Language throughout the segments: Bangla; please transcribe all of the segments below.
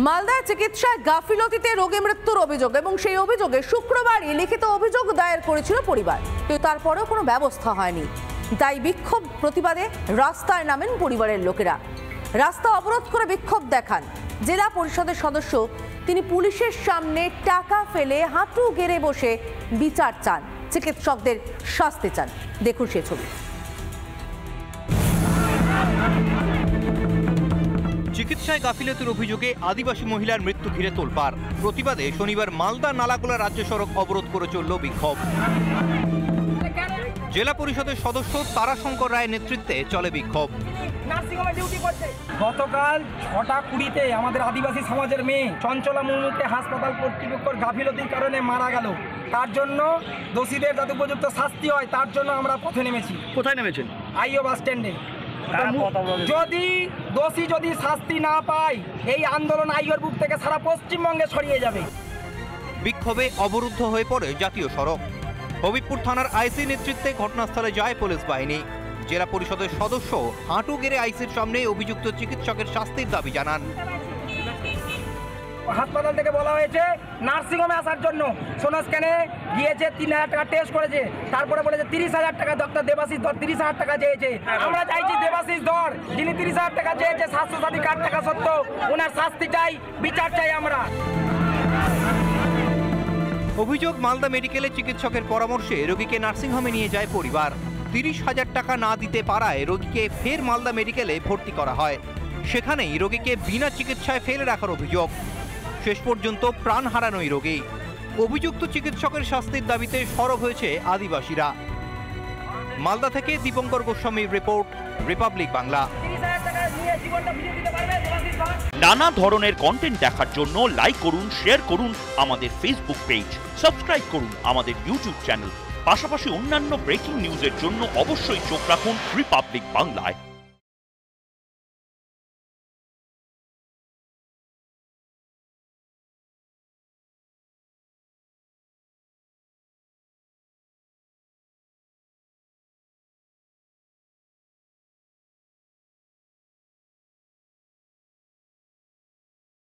মালদায় চিকিৎসায় গাফিলতিতে রোগী মৃত্যুর অভিযোগ এবং সেই অভিযোগে শুক্রবারই লিখিত অভিযোগ দায়ের করেছিল পরিবার, কিন্তু তারপরেও কোনো ব্যবস্থা হয়নি। তাই বিক্ষোভ প্রতিবাদে রাস্তায় নামেন পরিবারের লোকেরা। রাস্তা অবরোধ করে বিক্ষোভ দেখান জেলা পরিষদের সদস্য। তিনি পুলিশের সামনে টাকা ফেলে হাঁটু গেড়ে বসে বিচার চান, চিকিৎসকদের শাস্তি চান। দেখুন সে ছবি। চিকিৎসায় গাফিলতির অভিযোগে আদিবাসী মহিলার মৃত্যু ঘিরে তোলপাড়। প্রতিবাদে শনিবার মালদা নালাগোলা রাজ্য সড়ক অবরোধ করে চলল বিক্ষোভ। জেলা পরিষদের সদস্য তারাশঙ্কর রায়ের নেতৃত্বে চলে বিক্ষোভ। গতকাল 6:20-তে আমাদের আদিবাসী সমাজের মেয়ে চঞ্চলা মুর্মুকে হাসপাতাল কর্তৃপক্ষের গাফিলতির কারণে মারা গেল। তার জন্য দোষীদের যাতে উপযুক্ত শাস্তি হয় তার জন্য আমরা পথে নেমেছি। কোথায় নেমেছেন? আইও বাস স্ট্যান্ডে। যদি দোষী যদি শাস্তি না পায় এই আন্দোলন আইওর বুক থেকে সারা পশ্চিমবঙ্গে ছড়িয়ে যাবে। বিক্ষোভে অবরুদ্ধ হয়ে পড়ে জাতীয় সড়ক। হবিবপুর থানার আইসি নেতৃত্বে ঘটনাস্থলে যায় পুলিশ বাহিনী। জেলা পরিষদের সদস্য হাঁটু গেড়ে আইসির সামনে অভিযুক্ত চিকিৎসকের শাস্তির দাবি জানান। হাসপাতাল থেকে বলা হয়েছে নার্সিংহোমে আসার জন্য। সোনো স্ক্যানে গিয়েছে, 3000 টাকা টেস্ট করেছে, তারপরে বলেছে 30,000 টাকা। ডক্টর দেবাশিস ধর 30,000 টাকা চেয়েছে। আমরা চাইছি দেবাশিস ধর যিনি 30,000 টাকা চেয়েছে স্বাস্থ্যসাথী কার্ড টাকা সত্ত্বেও ওনার শাস্তি চাই, বিচার চাই আমরা। অভিযোগ, মালদা মেডিকেলে চিকিৎসকের পরামর্শে রোগীকে নার্সিংহোমে নিয়ে যায় পরিবার। 30,000 টাকা না দিতে পারায় রোগীকে ফের মালদা মেডিকেলে ভর্তি করা হয়। সেখানেই রোগীকে বিনা চিকিৎসায় ফেলে রাখার অভিযোগ। শেষ পর্যন্ত প্রাণ হারানোই রোগী। অভিযুক্ত চিকিৎসকের শাস্তির দাবিতে সরব হয়েছে আদিবাসীরা। মালদা থেকে দীপঙ্কর গোস্বামীর রিপোর্ট, রিপাবলিক বাংলা। নানা ধরনের কন্টেন্ট দেখার জন্য লাইক করুন, শেয়ার করুন আমাদের ফেসবুক পেজ, সাবস্ক্রাইব করুন আমাদের ইউটিউব চ্যানেল। পাশাপাশি অন্যান্য ব্রেকিং নিউজের জন্য অবশ্যই চোখ রাখুন রিপাবলিক বাংলায়।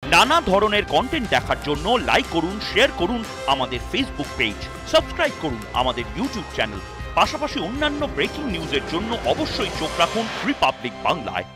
নানা ধরনের কন্টেন্ট দেখার জন্য লাইক করুন, শেয়ার করুন আমাদের ফেসবুক পেজ, সাবস্ক্রাইব করুন আমাদের ইউটিউব চ্যানেল। পাশাপাশি অন্যান্য ব্রেকিং নিউজের জন্য অবশ্যই চোখ রাখুন রিপাবলিক বাংলায়।